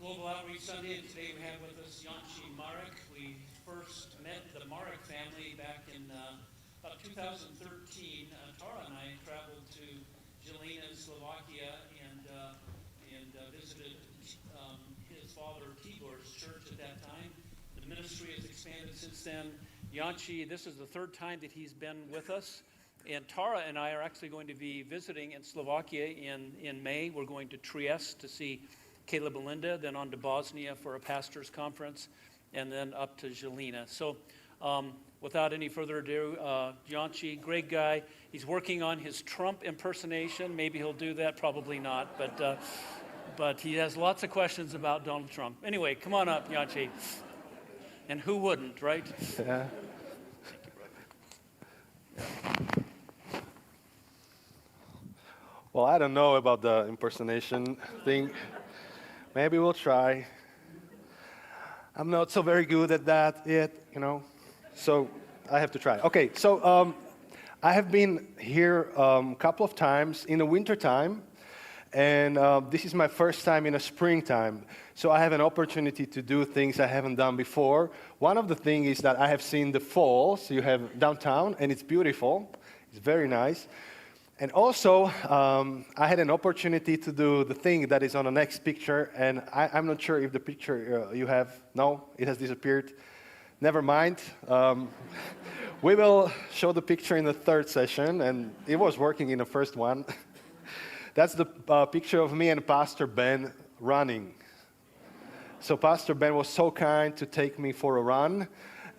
Global Outreach Sunday, and today we have with us Janči Marek. We first met the Marek family back in about 2013. Tara and I traveled to Žilina, Slovakia, and visited his father Tibor's church at that time. The ministry has expanded since then. Janči, this is the third time that he's been with us. And Tara and I are actually going to be visiting in Slovakia in May. We're going to Trieste to see Caleb and Linda, then on to Bosnia for a pastor's conference, and then up to Žilina. So without any further ado, Janči, great guy. He's working on his Trump impersonation. Maybe he'll do that, probably not. But he has lots of questions about Donald Trump. Anyway, come on up, Janči. And who wouldn't, right? Yeah. Thank you, brother. Well, I don't know about the impersonation thing. Maybe we'll try. I'm not so very good at that yet, so I have to try. Okay, so I have been here a couple of times in the wintertime, and this is my first time in the springtime. So I have an opportunity to do things I haven't done before. One of the things is that I have seen the falls. You have downtown, and it's beautiful. It's very nice. And also, I had an opportunity to do the thing that is on the next picture, and I'm not sure if the picture you have, no, it has disappeared. Never mind. We will show the picture in the third session, and it was working in the first one. That's the picture of me and Pastor Ben running. So Pastor Ben was so kind to take me for a run,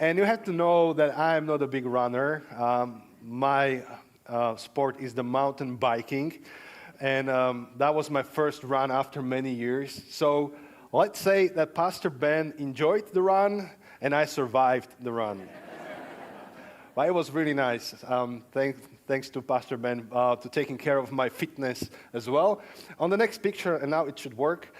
and you have to know that I'm not a big runner. My sport is the mountain biking, and that was my first run after many years. So let's say that Pastor Ben enjoyed the run and I survived the run. But it was really nice. Thanks to Pastor Ben to taking care of my fitness as well. On the next picture, and now it should work.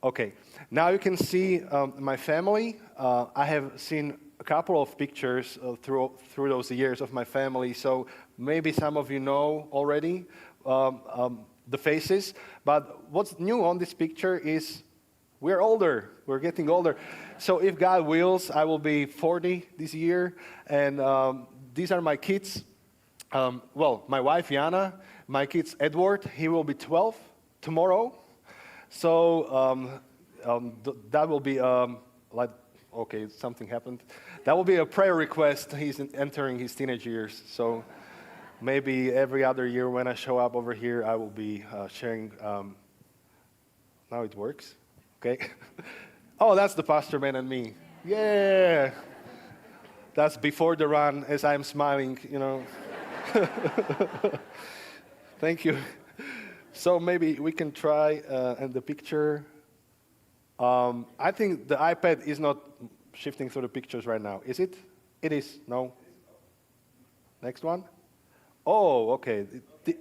Okay, now you can see my family. I have seen a couple of pictures through those years of my family, so maybe some of you know already the faces. But what's new on this picture is we're older. We're getting older. So if God wills, I will be 40 this year, and these are my kids. My wife Jana, my kids Edward. He will be 12 tomorrow. So that will be okay, something happened. That will be a prayer request. He's entering his teenage years. So maybe every other year when I show up over here, I will be sharing. Now it works. Okay. Oh, that's the Pastor Ben and me. Yeah. That's before the run as I'm smiling, Thank you. So maybe we can try and the picture. I think the iPad is not shifting through the pictures right now. Is it? It is. No. Next one. Oh, okay.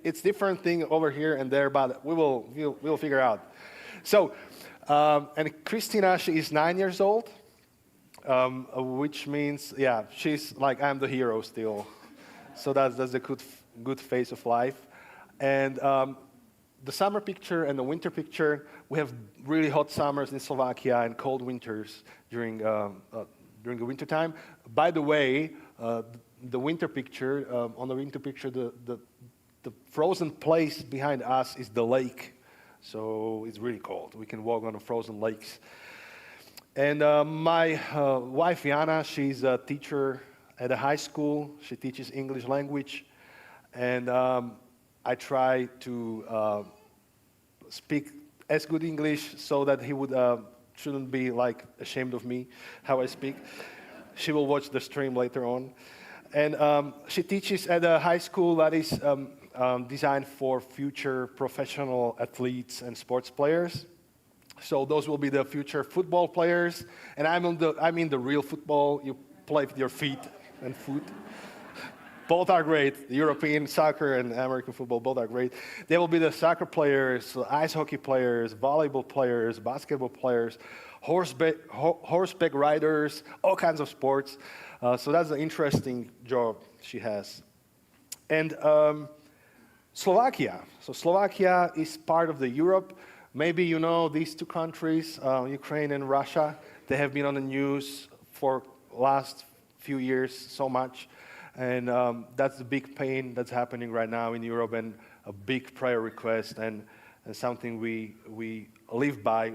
It's different thing over here and there, but we'll figure out. So, and Christina, she is 9 years old, which means, she's like, I'm the hero still. So that's a good phase of life. And the summer picture and the winter picture, we have really hot summers in Slovakia and cold winters during the winter time. By the way, the winter picture, on the winter picture, the frozen place behind us is the lake. So it's really cold. We can walk on the frozen lakes. And my wife, Jana, she's a teacher at a high school. She teaches English language. And I try to speak as good English so that he shouldn't be like ashamed of me, how I speak. She will watch the stream later on. And she teaches at a high school that is designed for future professional athletes and sports players. So those will be the future football players. And I mean the real football. You play with your feet and foot. Both are great. European soccer and American football, both are great. They will be the soccer players, ice hockey players, volleyball players, basketball players, horseback riders, all kinds of sports. So that's an interesting job she has. And Slovakia. So Slovakia is part of the Europe. Maybe you know these two countries, Ukraine and Russia. They have been on the news for last few years so much. And that's the big pain that's happening right now in Europe, and a big prayer request, and something we live by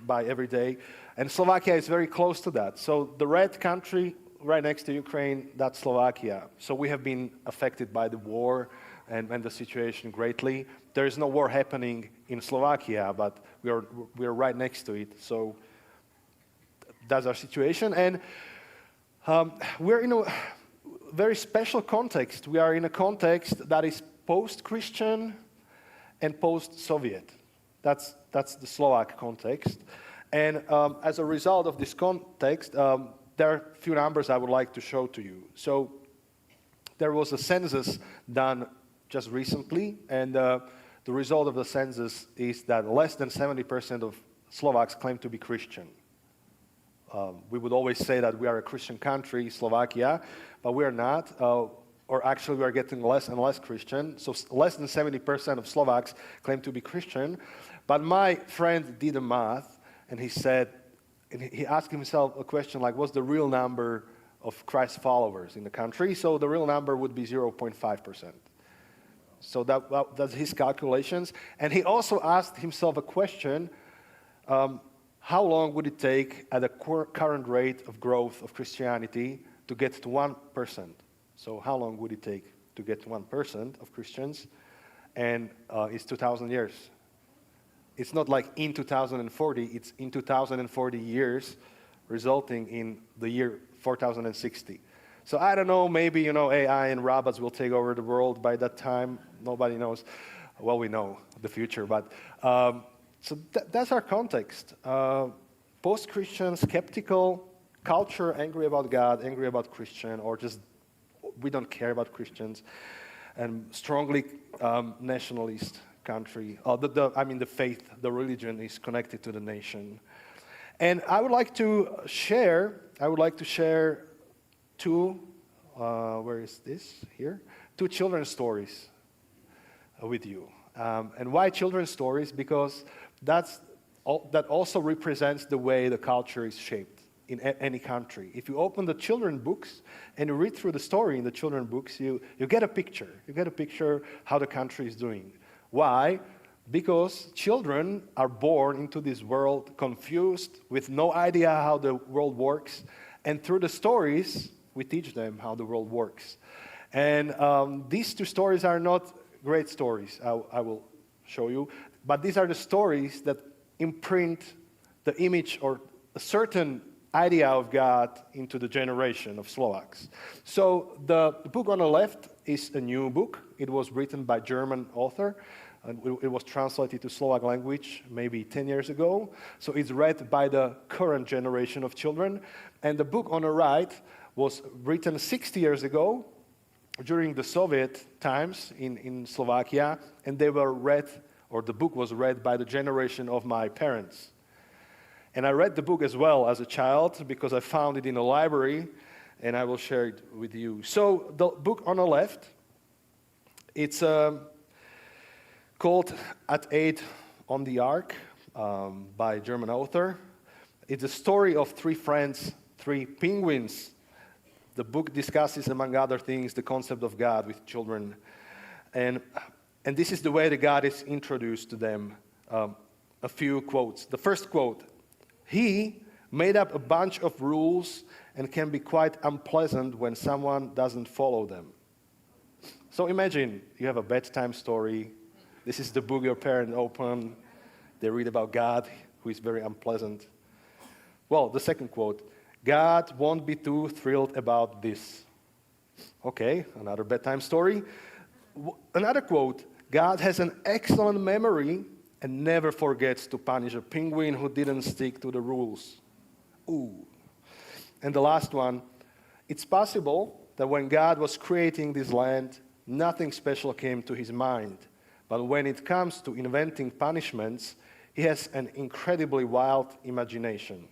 every day. And Slovakia is very close to that. So the red country right next to Ukraine, that's Slovakia. So we have been affected by the war and the situation greatly. There is no war happening in Slovakia, but we are right next to it. So that's our situation. And we're in a very special context. We are in a context that is post-Christian and post-Soviet. That's the Slovak context. And as a result of this context, there are a few numbers I would like to show to you. So there was a census done just recently, and the result of the census is that less than 70% of Slovaks claim to be Christian. We would always say that we are a Christian country, Slovakia, but we are not, or actually we are getting less and less Christian. So less than 70% of Slovaks claim to be Christian. But my friend did the math, and he said, and he asked himself a question like, what's the real number of Christ followers in the country? So the real number would be 0.5%. So that's his calculations. And he also asked himself a question, how long would it take at the current rate of growth of Christianity to get to 1%? So how long would it take to get to 1% of Christians? And it's 2,000 years. It's not like in 2040, it's in 2040 years, resulting in the year 4060. So I don't know, maybe, AI and robots will take over the world by that time. Nobody knows. Well, we know the future, but so that's our context. Post-Christian, skeptical, culture, angry about God, angry about Christian, or just we don't care about Christians, and strongly nationalist country. The faith, the religion is connected to the nation. And I would like to share two, where is this? Here? Two children's stories with you. And why children's stories? Because that also represents the way the culture is shaped in any country. If you open the children's books and you read through the story in the children's books, you get a picture. You get a picture how the country is doing. Why? Because children are born into this world confused, with no idea how the world works. And through the stories, we teach them how the world works. And these two stories are not great stories, I will show you. But these are the stories that imprint the image or a certain idea of God into the generation of Slovaks. So the book on the left is a new book. It was written by a German author. And it was translated to Slovak language maybe 10 years ago. So it's read by the current generation of children. And the book on the right was written 60 years ago during the Soviet times in Slovakia. And they were read, or the book was read by the generation of my parents. And I read the book as well as a child because I found it in a library, and I will share it with you. So the book on the left, it's called At Eight on the Ark by a German author. It's a story of three friends, three penguins. The book discusses, among other things, the concept of God with children. And this is the way the God is introduced to them. A few quotes. The first quote, "He made up a bunch of rules and can be quite unpleasant when someone doesn't follow them." So imagine you have a bedtime story. This is the book your parents open. They read about God, who is very unpleasant. Well, the second quote, "God won't be too thrilled about this." Okay, another bedtime story. Another quote, "God has an excellent memory and never forgets to punish a penguin who didn't stick to the rules." Ooh. And the last one, "It's possible that when God was creating this land, nothing special came to his mind. But when it comes to inventing punishments, he has an incredibly wild imagination."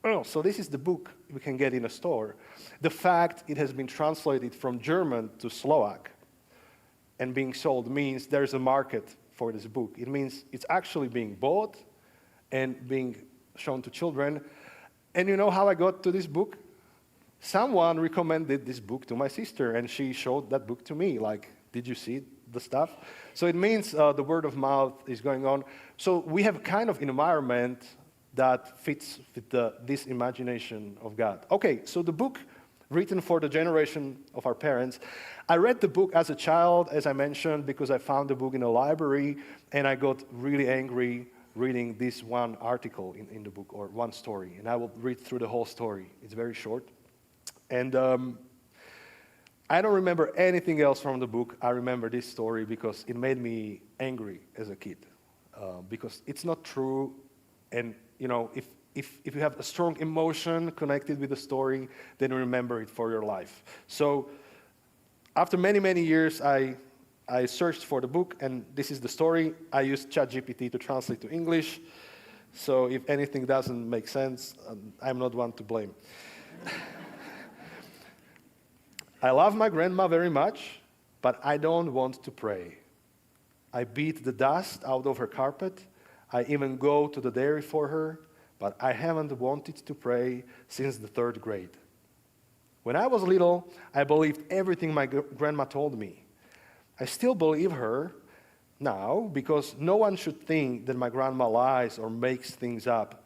Oh, so this is the book we can get in a store. The fact it has been translated from German to Slovak and being sold means there's a market for this book. It means it's actually being bought and being shown to children. And you know how I got to this book? Someone recommended this book to my sister, and she showed that book to me. Like, did you see the stuff? So it means the word of mouth is going on. So we have kind of environment that fits with this imagination of God. Okay, so the book written for the generation of our parents. I read the book as a child, as I mentioned, because I found the book in a library, and I got really angry reading this one article in the book, or one story. And I will read through the whole story. It's very short. And I don't remember anything else from the book. I remember this story because it made me angry as a kid. Because it's not true, and you know, if you have a strong emotion connected with the story, then you remember it for your life. So after many, many years, I searched for the book, and this is the story. I used ChatGPT to translate to English. So if anything doesn't make sense, I'm not one to blame. I love my grandma very much, but I don't want to pray. I beat the dust out of her carpet. I even go to the dairy for her, but I haven't wanted to pray since the 3rd grade. When I was little, I believed everything my grandma told me. I still believe her now because no one should think that my grandma lies or makes things up.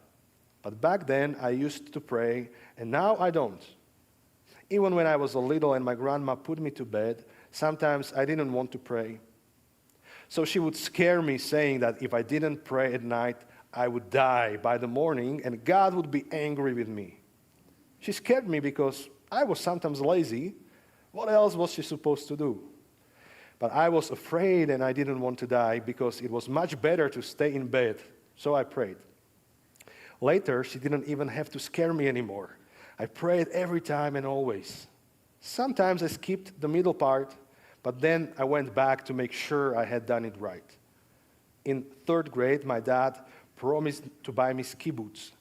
But back then, I used to pray, and now I don't. Even when I was a little and my grandma put me to bed, sometimes I didn't want to pray. So she would scare me, saying that if I didn't pray at night, I would die by the morning and God would be angry with me. She scared me because I was sometimes lazy. What else was she supposed to do? But I was afraid and I didn't want to die because it was much better to stay in bed. So I prayed. Later, she didn't even have to scare me anymore. I prayed every time and always. Sometimes I skipped the middle part, but then I went back to make sure I had done it right. In 3rd grade, my dad promised to buy me ski boots.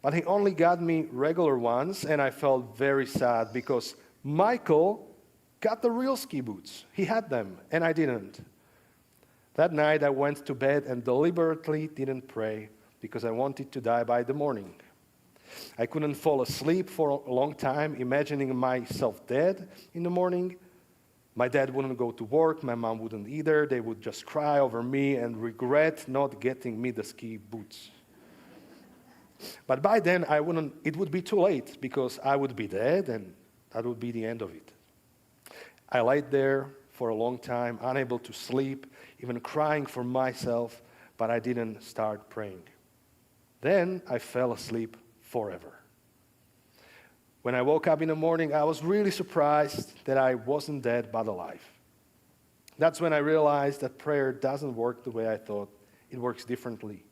But he only got me regular ones, and I felt very sad because Michael got the real ski boots. He had them, and I didn't. That night, I went to bed and deliberately didn't pray because I wanted to die by the morning. I couldn't fall asleep for a long time, imagining myself dead in the morning. My dad wouldn't go to work, my mom wouldn't either. They would just cry over me and regret not getting me the ski boots. But by then, it would be too late because I would be dead and that would be the end of it. I laid there for a long time, unable to sleep, even crying for myself, but I didn't start praying. Then I fell asleep forever. When I woke up in the morning, I was really surprised that I wasn't dead but alive. That's when I realized that prayer doesn't work the way I thought. It works differently.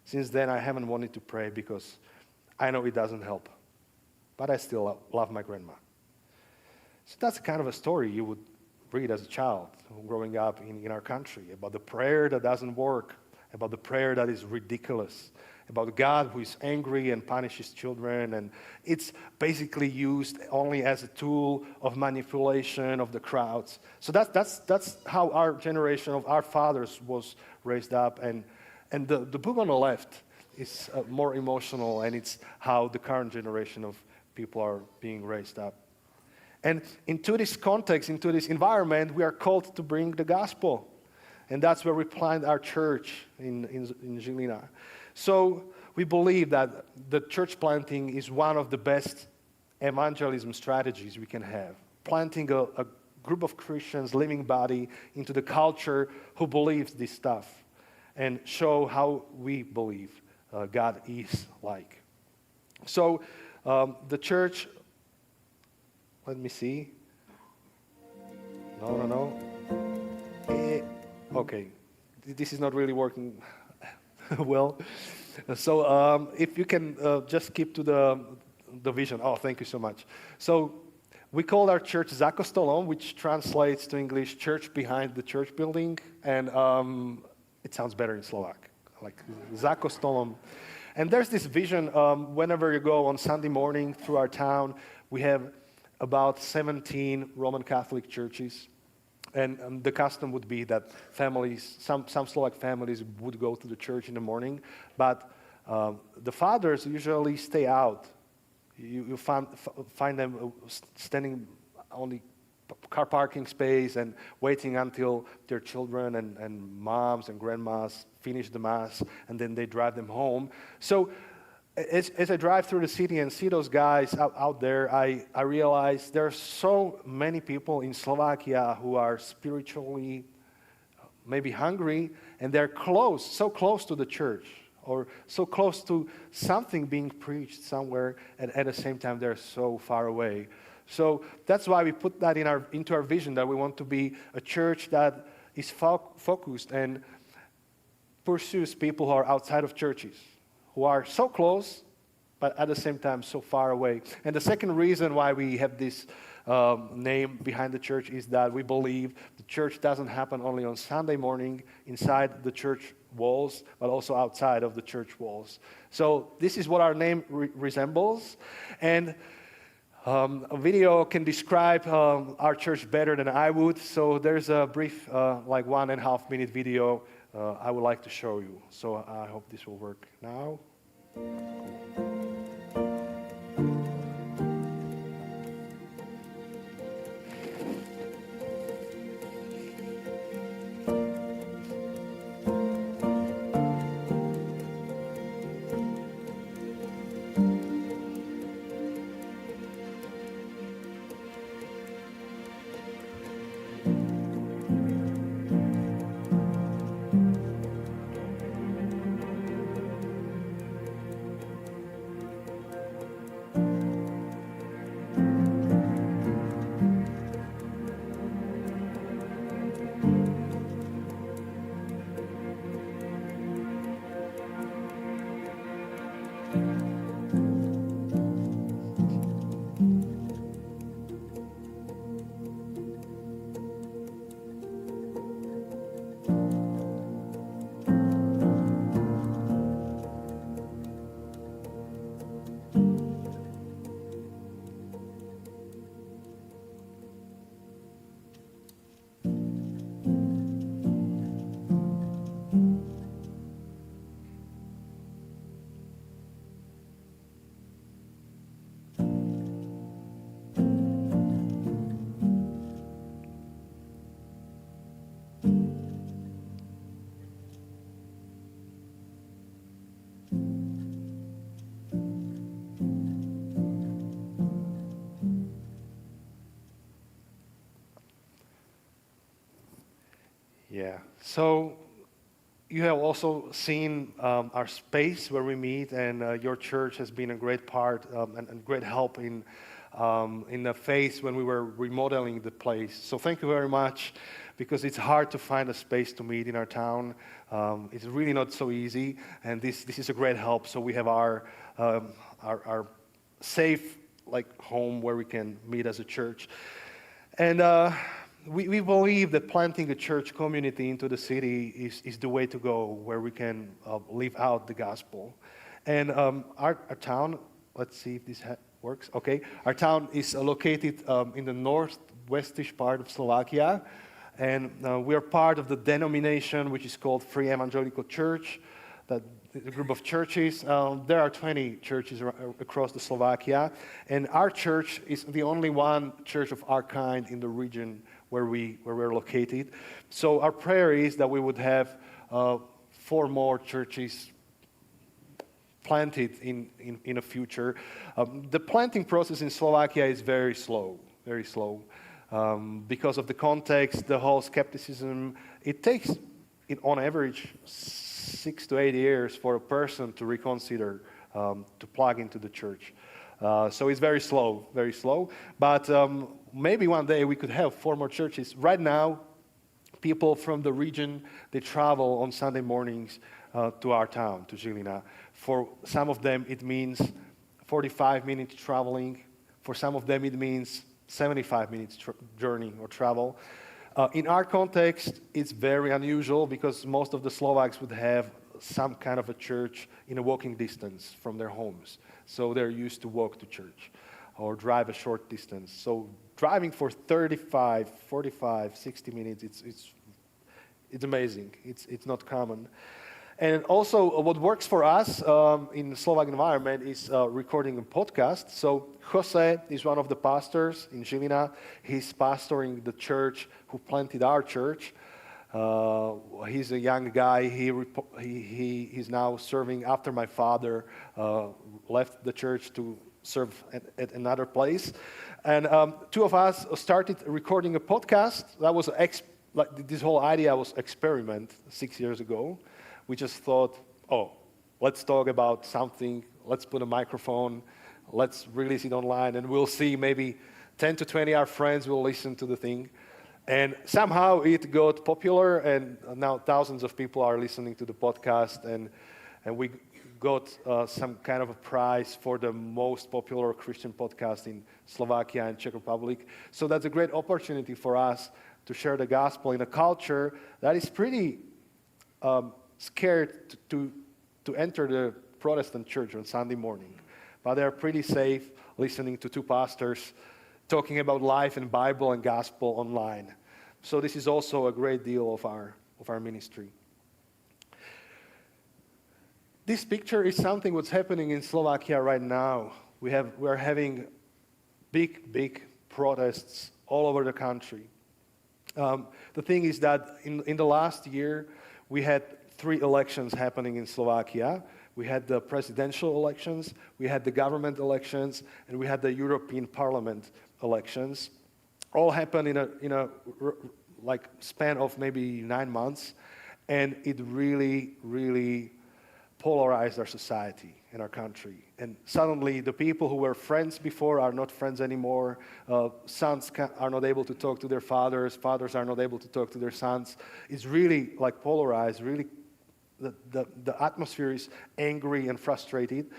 Since then, I haven't wanted to pray because I know it doesn't help. But I still love my grandma. So that's kind of a story you would read as a child growing up in our country, about the prayer that doesn't work, about the prayer that is ridiculous, about God who is angry and punishes children, and it's basically used only as a tool of manipulation of the crowds. So that's how our generation of our fathers was raised up, and the book on the left is more emotional, and it's how the current generation of people are being raised up. And into this context, into this environment, we are called to bring the gospel, and that's where we plant our church in Žilina. So we believe that the church planting is one of the best evangelism strategies we can have. Planting a group of Christians, living body, into the culture who believes this stuff and show how we believe God is like. So the church, let me see. No. Okay, this is not really working well. So if you can just keep to the vision. Oh, thank you so much. So we call our church Za kostolom, which translates to English church behind the church building. And it sounds better in Slovak, like Za kostolom. And there's this vision, whenever you go on Sunday morning through our town, we have about 17 Roman Catholic churches. And the custom would be that families, some Slovak families would go to the church in the morning, but the fathers usually stay out. You find them standing on the car parking space and waiting until their children and moms and grandmas finish the mass, and then they drive them home. So as I drive through the city and see those guys out there, I realize there are so many people in Slovakia who are spiritually maybe hungry, and they're so close to the church, or so close to something being preached somewhere, and at the same time they're so far away. So that's why we put that into our vision, that we want to be a church that is focused and pursues people who are outside of churches, who are so close, but at the same time so far away. And the second reason why we have this name behind the church is that we believe the church doesn't happen only on Sunday morning inside the church walls, but also outside of the church walls. So this is what our name resembles. And a video can describe our church better than I would. So there's a brief, 1.5 minute video I would like to show you. So I hope this will work now. Yeah, so you have also seen our space where we meet, and your church has been a great part and great help in the phase when we were remodeling the place. So thank you very much, because it's hard to find a space to meet in our town. It's really not so easy, and this is a great help. So we have our safe home where we can meet as a church, and. We believe that planting a church community into the city is the way to go, where we can live out the gospel. And our town, let's see if this works. Okay, our town is located in the northwestish part of Slovakia, and we are part of the denomination which is called Free Evangelical Church, that a group of churches. There are 20 churches across the Slovakia, and our church is the only one church of our kind in the region where we're located. So our prayer is that we would have 4 more churches planted in the future. The planting process in Slovakia is very slow, because of the context, the whole skepticism. It takes, on average, 6 to 8 years for a person to reconsider to plug into the church. So it's very slow. But maybe one day we could have 4 more churches. Right now, people from the region, they travel on Sunday mornings to our town, to Žilina. For some of them, it means 45 minutes traveling. For some of them, it means 75 minutes journey or travel. In our context, it's very unusual, because most of the Slovaks would have some kind of a church in a walking distance from their homes. So they're used to walk to church or drive a short distance. So driving for 35, 45, 60 minutes. It's amazing. It's not common. And also, what works for us in the Slovak environment is recording a podcast. So Jose is one of the pastors in Žilina. He's pastoring the church who planted our church. He's a young guy. He's now serving after my father left the church to serve at another place. And two of us started recording a podcast. That was this whole idea was experiment 6 years ago. We just thought, let's talk about something. Let's put a microphone. Let's release it online, and we'll see. Maybe 10 to 20 our friends will listen to the thing. And somehow it got popular, and now thousands of people are listening to the podcast, and we got some kind of a prize for the most popular Christian podcast in Slovakia and Czech Republic. So that's a great opportunity for us to share the gospel in a culture that is pretty scared to enter the Protestant church on Sunday morning. But they're pretty safe listening to two pastors talking about life and Bible and gospel online. So this is also a great deal of our ministry. This picture is something what's happening in Slovakia right now. We're having big protests all over the country. The thing is that in the last year, we had 3 elections happening in Slovakia. We had the presidential elections, we had the government elections, and we had the European Parliament elections. All happened in a like span of maybe 9 months, and it really polarized our society and our country. And suddenly, the people who were friends before are not friends anymore. Sons are not able to talk to their fathers. Fathers are not able to talk to their sons. It's really like polarized. Really, the atmosphere is angry and frustrated.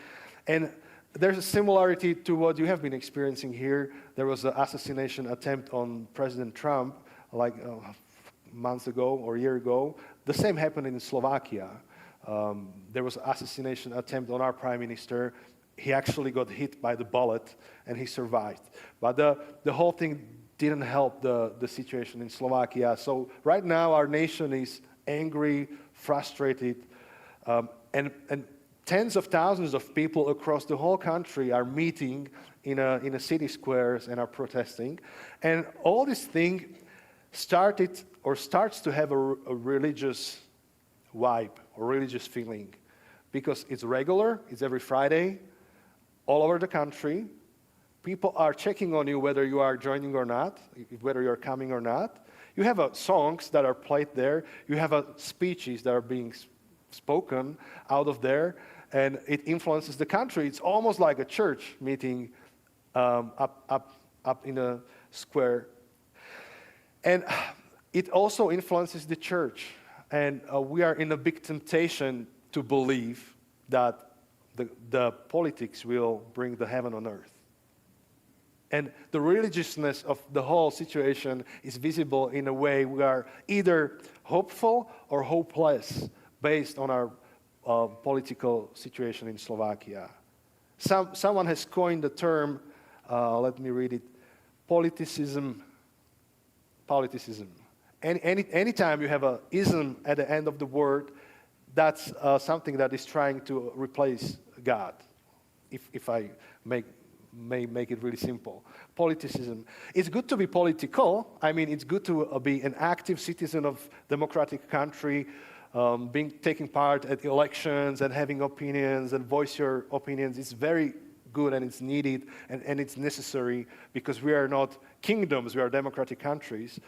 And there's a similarity to what you have been experiencing here. There was an assassination attempt on President Trump like months ago or a year ago. The same happened in Slovakia. There was an assassination attempt on our prime minister. He actually got hit by the bullet and he survived. But the whole thing didn't help the situation in Slovakia. So right now our nation is angry, frustrated, and tens of thousands of people across the whole country are meeting in a city squares and are protesting. And all this thing starts to have a religious vibe or religious feeling, because it's regular, it's every Friday, all over the country. People are checking on you whether you are joining or not, whether you're coming or not. You have songs that are played there. You have speeches that are being spoken out of there, and it influences the country. It's almost like a church meeting up in a square. And it also influences the church. And we are in a big temptation to believe that the politics will bring the heaven on earth. And the religiousness of the whole situation is visible in a way we are either hopeful or hopeless based on our political situation in Slovakia. Someone has coined the term, let me read it, politicism. Anytime you have a ism at the end of the word, that's something that is trying to replace God, if I may make it really simple. Politicism. It's good to be political. I mean, it's good to be an active citizen of democratic country, taking part at elections and having opinions and voice your opinions. It's very good and it's needed and it's necessary, because we are not kingdoms, we are democratic countries.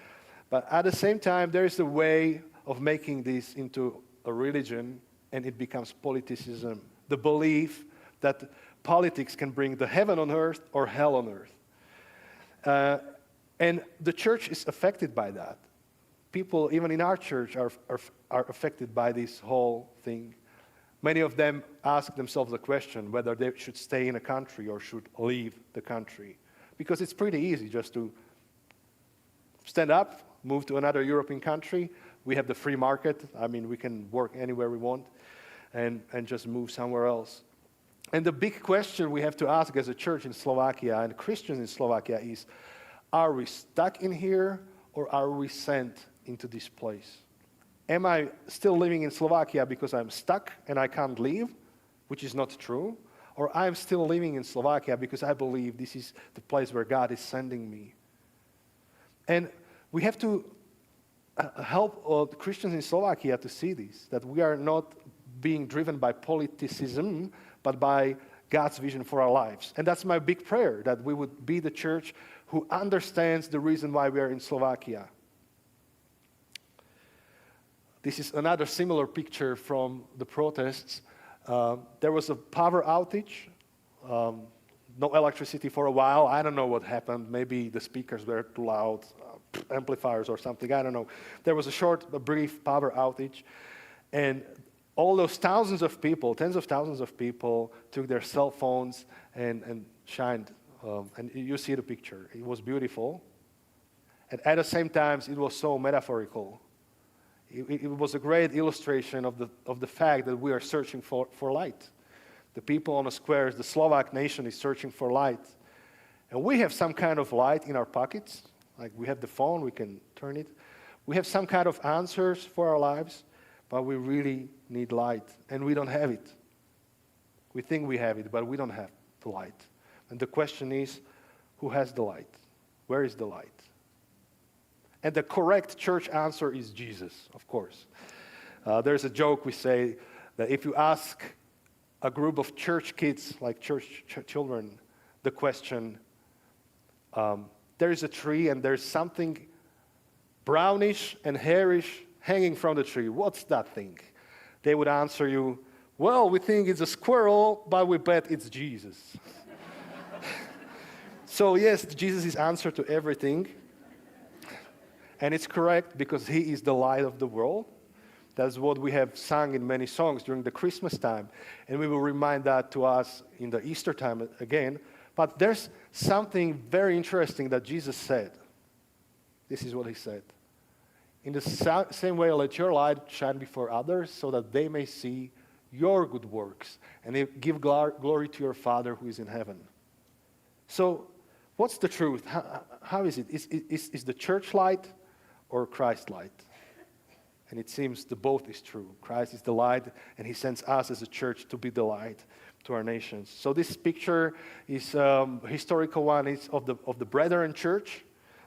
But at the same time, there is a way of making this into a religion, and it becomes politicism. The belief that politics can bring the heaven on earth or hell on earth. And the church is affected by that. People, even in our church, are affected by this whole thing. Many of them ask themselves the question whether they should stay in a country or should leave the country. Because it's pretty easy just to stand up, move to another European country. We have the free market. I mean, we can work anywhere we want and just move somewhere else. And the big question we have to ask as a church in Slovakia and Christians in Slovakia is, Are we stuck in here, or are we sent into this place? Am I still living in Slovakia because I'm stuck and I can't leave, which is not true? Or I'm still living in Slovakia because I believe this is the place where God is sending me? And we have to help Christians in Slovakia to see this, that we are not being driven by politicism, but by God's vision for our lives. And that's my big prayer, that we would be the church who understands the reason why we are in Slovakia. This is another similar picture from the protests. There was a power outage, no electricity for a while. I don't know what happened. Maybe the speakers were too loud, amplifiers or something. I don't know. There was a brief power outage. And all those thousands of people, tens of thousands of people, took their cell phones and shined. And you see the picture. It was beautiful. And at the same time, it was so metaphorical. It was a great illustration of the fact that we are searching for light. The people on the squares, the Slovak nation is searching for light. And we have some kind of light in our pockets. Like we have the phone, we can turn it. We have some kind of answers for our lives, but we really need light. And we don't have it. We think we have it, but we don't have the light. And the question is, who has the light? Where is the light? And the correct church answer is Jesus, of course. There's a joke we say that if you ask a group of church kids, like church children, the question, there is a tree and there's something brownish and hairish hanging from the tree. What's that thing? They would answer you, well, we think it's a squirrel, but we bet it's Jesus. So yes, Jesus is answer to everything. And it's correct because he is the light of the world. That's what we have sung in many songs during the Christmas time. And we will remind that to us in the Easter time again. But there's something very interesting that Jesus said. This is what he said. In the same way, let your light shine before others so that they may see your good works and give glory to your Father who is in heaven. So what's the truth? How is it? Is the church light or Christ light? And it seems the both is true. Christ is the light, and he sends us as a church to be the light to our nations. So this picture is historical one. It's of the Brethren Church,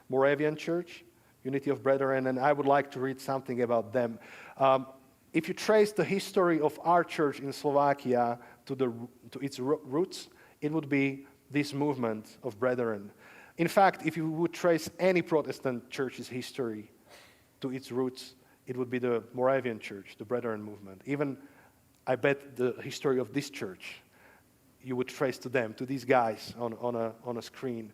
Moravian Church, Unity of Brethren, and I would like to read something about them. If you trace the history of our church in Slovakia to its roots, it would be this movement of Brethren. In fact, if you would trace any Protestant church's history to its roots, it would be the Moravian Church, the Brethren movement. Even, I bet, the history of this church, you would trace to them, to these guys on a screen.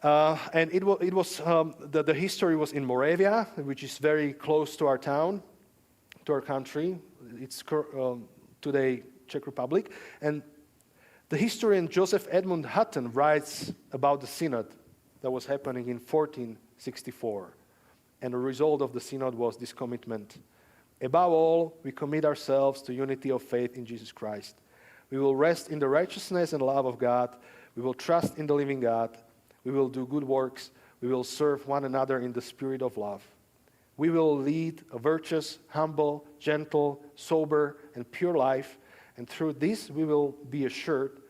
And the history was in Moravia, which is very close to our town, to our country. It's today Czech Republic. And the historian Joseph Edmund Hutton writes about the synod that was happening in 1464. And the result of the synod was this commitment. Above all, we commit ourselves to unity of faith in Jesus Christ. We will rest in the righteousness and love of God. We will trust in the living God. We will do good works. We will serve one another in the spirit of love. We will lead a virtuous, humble, gentle, sober, and pure life. And through this, we will be assured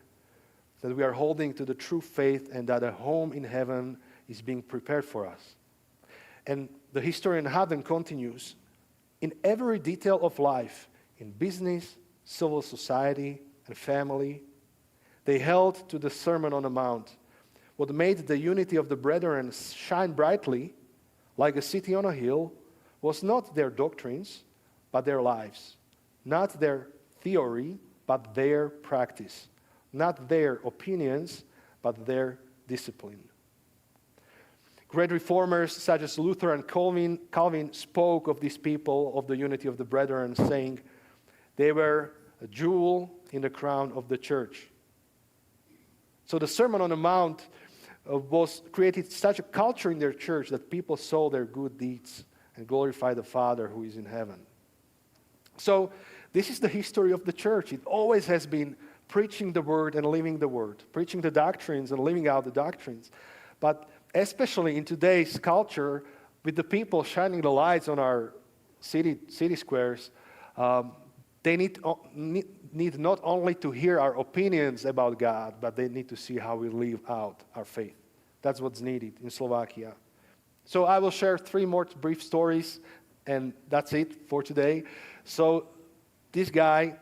that we are holding to the true faith and that a home in heaven is being prepared for us. And the historian Hutton continues, in every detail of life, in business, civil society, and family, they held to the Sermon on the Mount. What made the unity of the brethren shine brightly, like a city on a hill, was not their doctrines, but their lives. Not their theory, but their practice. Not their opinions, but their discipline. Great reformers such as Luther and Calvin spoke of these people, of the unity of the brethren, saying they were a jewel in the crown of the church. So the Sermon on the Mount created such a culture in their church that people saw their good deeds and glorified the Father who is in heaven. So this is the history of the church. It always has been preaching the word and living the word, preaching the doctrines and living out the doctrines. But especially in today's culture, with the people shining the lights on our city squares, they need not only to hear our opinions about God, but they need to see how we live out our faith. That's what's needed in Slovakia. So I will share 3 more brief stories, and that's it for today. So this guy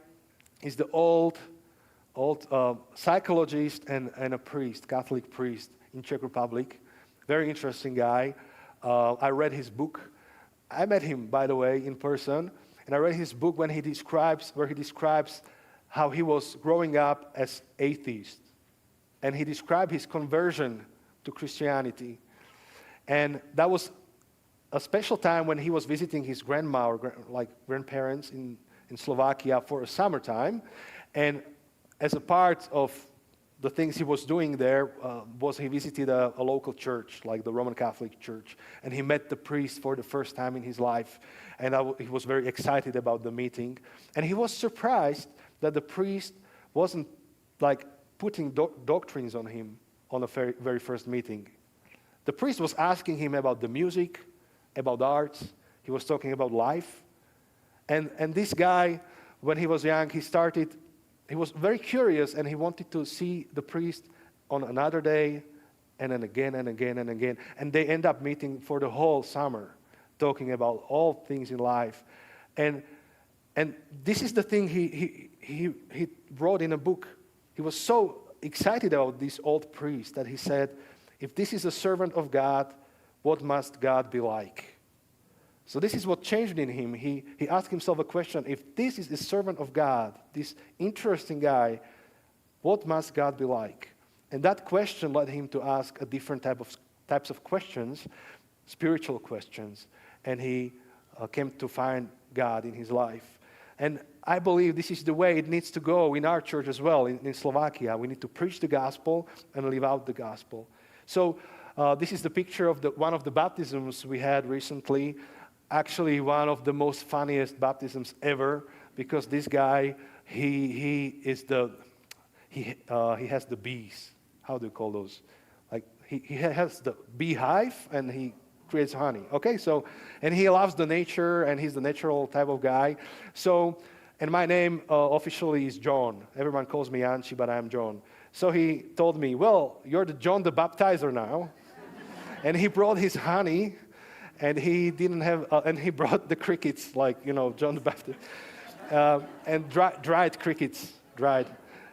is the old psychologist and a priest, Catholic priest in Czech Republic. Very interesting guy. I read his book. I met him, by the way, in person, and I read his book where he describes how he was growing up as atheist, and he described his conversion to Christianity. And that was a special time when he was visiting his grandma or grandparents in Slovakia for a summertime. And as a part of the things he was doing there was he visited a local church, like the Roman Catholic Church, and he met the priest for the first time in his life. And he was very excited about the meeting. And he was surprised that the priest wasn't like putting doctrines on him on the very, very first meeting. The priest was asking him about the music, about arts. He was talking about life. And this guy, when he was young, he was very curious, and he wanted to see the priest on another day, and then again and again and again. And they end up meeting for the whole summer, talking about all things in life. And this is the thing he wrote in a book. He was so excited about this old priest that he said, if this is a servant of God, what must God be like? So this is what changed in him. He asked himself a question, if this is a servant of God, this interesting guy, what must God be like? And that question led him to ask a different types of questions, spiritual questions, and he came to find God in his life. And I believe this is the way it needs to go in our church as well, in Slovakia. We need to preach the gospel and live out the gospel. So this is the picture of one of the baptisms we had recently. Actually, one of the most funniest baptisms ever, because this guy, he has the bees. How do you call those? Like he has the beehive and he creates honey. Okay, so and he loves the nature and he's the natural type of guy. So, and my name officially is John. Everyone calls me Anchi, but I'm John. So he told me, well, you're the John the Baptizer now, and he brought his honey. And he didn't have, and he brought the crickets, like, John the Baptist, and dried crickets,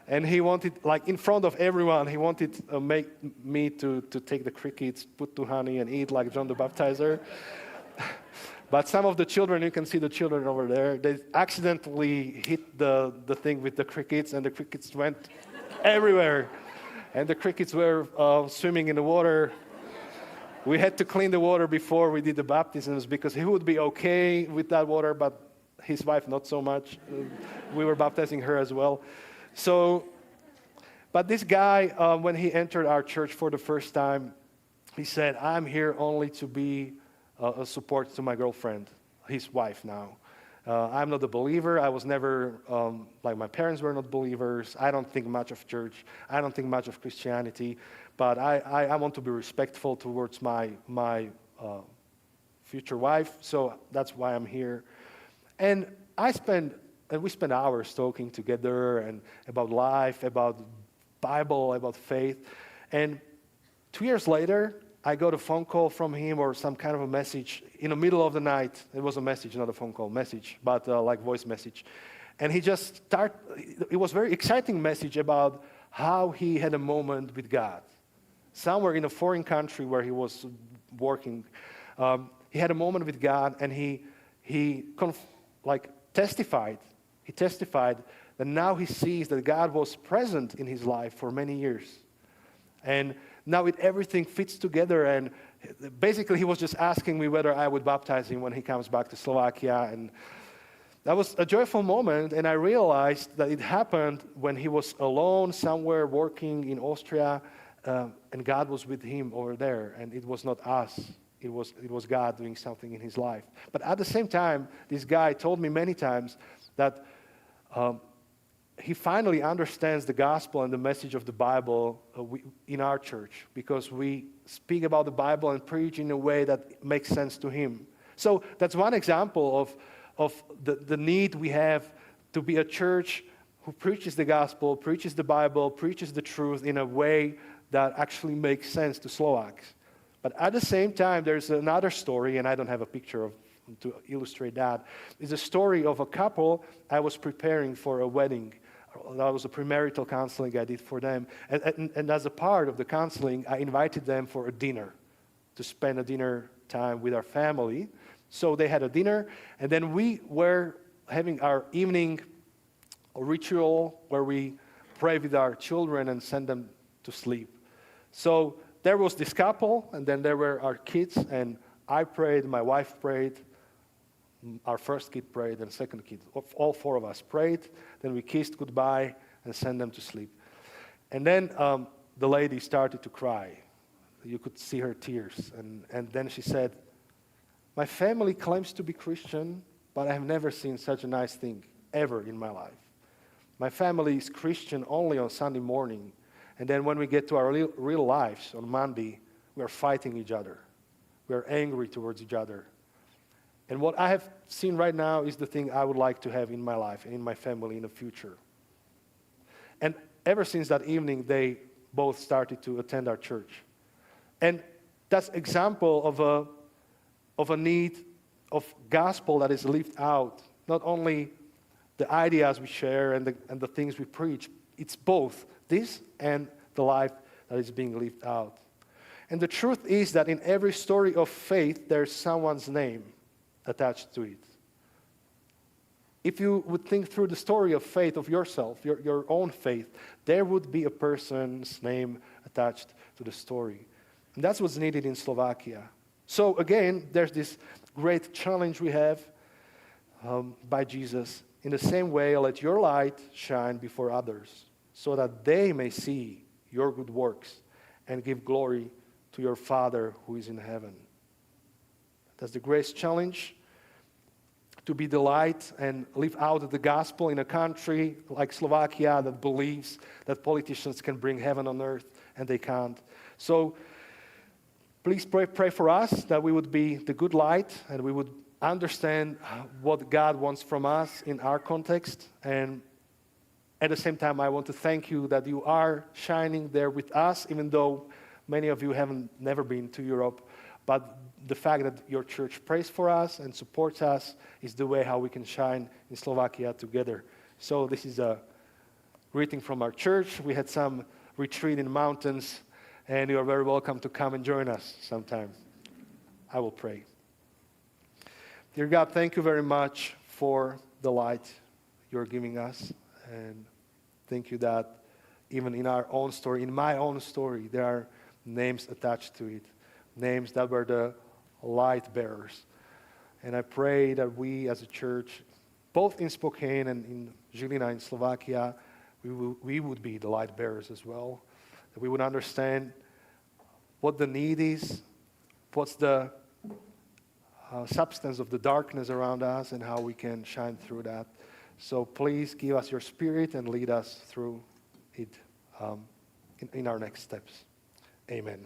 And he wanted, like, in front of everyone, he wanted to make me to take the crickets, put to honey, and eat like John the Baptizer. But some of the children, you can see the children over there, they accidentally hit the thing with the crickets, and the crickets went everywhere. And the crickets were swimming in the water. We had to clean the water before we did the baptisms because he would be okay with that water, but his wife not so much. We were baptizing her as well. So, but this guy, when he entered our church for the first time, he said, I'm here only to be a support to my girlfriend, his wife now. I'm not a believer. I was never, like my parents were not believers. I don't think much of church. I don't think much of Christianity. But I want to be respectful towards my future wife, so that's why I'm here. And we spend hours talking together and about life, about Bible, about faith. And 2 years later, I got a phone call from him or some kind of a message in the middle of the night. It was a message, not a phone call, message, but like voice message. And he just started, it was a very exciting message about how he had a moment with God. Somewhere in a foreign country where he was working, he had a moment with God, and he testified. He testified that now he sees that God was present in his life for many years, and now everything fits together. And basically, he was just asking me whether I would baptize him when he comes back to Slovakia, and that was a joyful moment. And I realized that it happened when he was alone somewhere working in Austria. And God was with him over there, and it was not us. It was God doing something in his life. But at the same time, this guy told me many times that he finally understands the gospel and the message of the Bible in our church, because we speak about the Bible and preach in a way that makes sense to him. So that's one example of the need we have to be a church who preaches the gospel, preaches the Bible, preaches the truth in a way that actually makes sense to Slovaks. But at the same time, there's another story, and I don't have a picture to illustrate that. It's a story of a couple I was preparing for a wedding. That was a premarital counseling I did for them. And as a part of the counseling, I invited them for a dinner, to spend a dinner time with our family. So they had a dinner, and then we were having our evening ritual where we pray with our children and send them to sleep. So there was this couple, and then there were our kids, and I prayed, my wife prayed, our first kid prayed, and second kid. All four of us prayed. Then we kissed goodbye and sent them to sleep. And then the lady started to cry. You could see her tears. And then she said, "My family claims to be Christian, but I have never seen such a nice thing ever in my life. My family is Christian only on Sunday morning. And then when we get to our real lives on Monday, we are fighting each other. We are angry towards each other. And what I have seen right now is the thing I would like to have in my life and in my family in the future." And ever since that evening, they both started to attend our church. And that's example of a need of gospel that is lived out. Not only the ideas we share and the things we preach. It's both this and the life that is being lived out. And the truth is that in every story of faith, there's someone's name attached to it. If you would think through the story of faith of yourself, your own faith, there would be a person's name attached to the story. And that's what's needed in Slovakia. So again, there's this great challenge we have by Jesus. In the same way, let your light shine before others, so that they may see your good works and give glory to your Father who is in heaven. That's the greatest challenge, to be the light and live out the gospel in a country like Slovakia that believes that politicians can bring heaven on earth, and they can't. So please pray for us that we would be the good light and we would understand what God wants from us in our context. And at the same time, I want to thank you that you are shining there with us, even though many of you haven't never been to Europe. But the fact that your church prays for us and supports us is the way how we can shine in Slovakia together. So this is a greeting from our church. We had some retreat in the mountains, and you are very welcome to come and join us sometime. I will pray. Dear God, thank you very much for the light you're giving us. And thank you that even in our own story, in my own story, there are names attached to it. Names that were the light bearers. And I pray that we as a church, both in Spokane and in Žilina in Slovakia, we would be the light bearers as well. That we would understand what the need is, what's the substance of the darkness around us, and how we can shine through that. So please give us your spirit and lead us through it in our next steps. Amen.